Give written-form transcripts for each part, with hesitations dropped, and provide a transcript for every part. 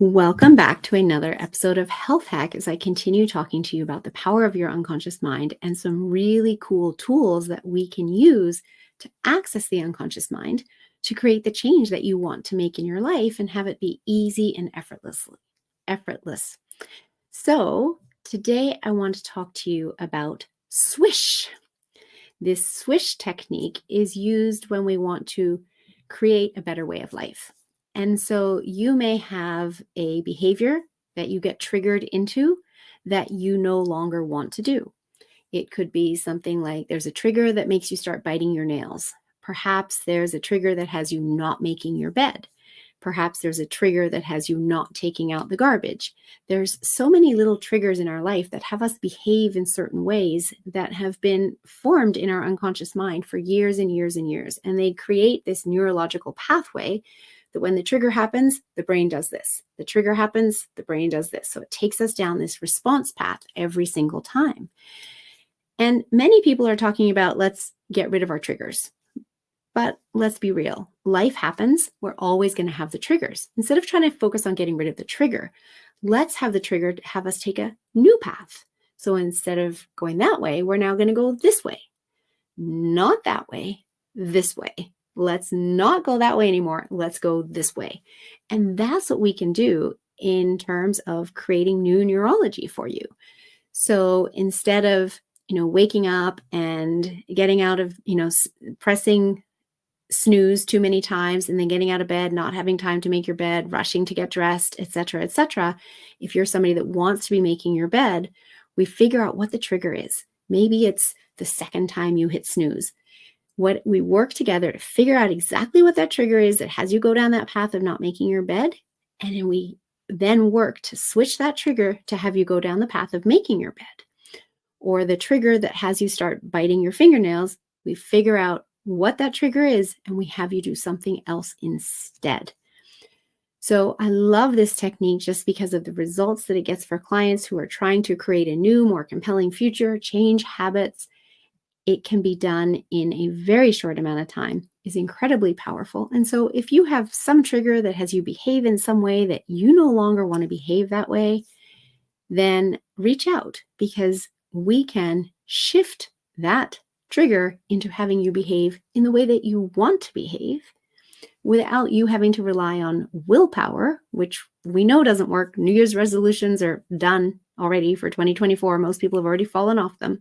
Welcome back to another episode of Health Hack as I continue talking to you about the power of your unconscious mind and some really cool tools that we can use to access the unconscious mind to create the change that you want to make in your life and have it be easy and effortless. So today I want to talk to you about Swish. This Swish technique is used when we want to create a better way of life. And so you may have a behavior that you get triggered into that you no longer want to do. It could be something like there's a trigger that makes you start biting your nails. Perhaps there's a trigger that has you not making your bed. Perhaps there's a trigger that has you not taking out the garbage. There's so many little triggers in our life that have us behave in certain ways that have been formed in our unconscious mind for years and years and years. And they create this neurological pathway that when the trigger happens, the brain does this. The trigger happens, the brain does this. So it takes us down this response path every single time. And many people are talking about let's get rid of our triggers. But let's be real. Life happens. We're always going to have the triggers. Instead of trying to focus on getting rid of the trigger, let's have the trigger have us take a new path. So instead of going that way, we're now going to go this way. Not that way, this way. Let's not go that way anymore. Let's go this way. And that's what we can do in terms of creating new neurology for you. So instead of, waking up and getting out of, pressing snooze too many times and then getting out of bed, not having time to make your bed, rushing to get dressed, etc., etc. If you're somebody that wants to be making your bed, we figure out what the trigger is. Maybe it's the second time you hit snooze. What we work together to figure out exactly what that trigger is that has you go down that path of not making your bed. And then we then work to switch that trigger to have you go down the path of making your bed. Or the trigger that has you start biting your fingernails, we figure out what that trigger is and we have you do something else instead. So I love this technique just because of the results that it gets for clients who are trying to create a new, more compelling future, change habits. It can be done in a very short amount of time, is incredibly powerful. And so if you have some trigger that has you behave in some way that you no longer want to behave that way, then reach out because we can shift that trigger into having you behave in the way that you want to behave without you having to rely on willpower, which we know doesn't work. New Year's resolutions are done already for 2024. Most people have already fallen off them.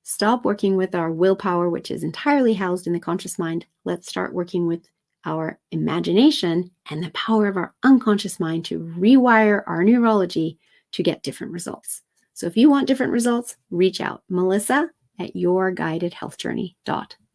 Stop working with our willpower, which is entirely housed in the conscious mind. Let's start working with our imagination and the power of our unconscious mind to rewire our neurology to get different results. So if you want different results, reach out. Melissa@yourguidedhealthjourney.com.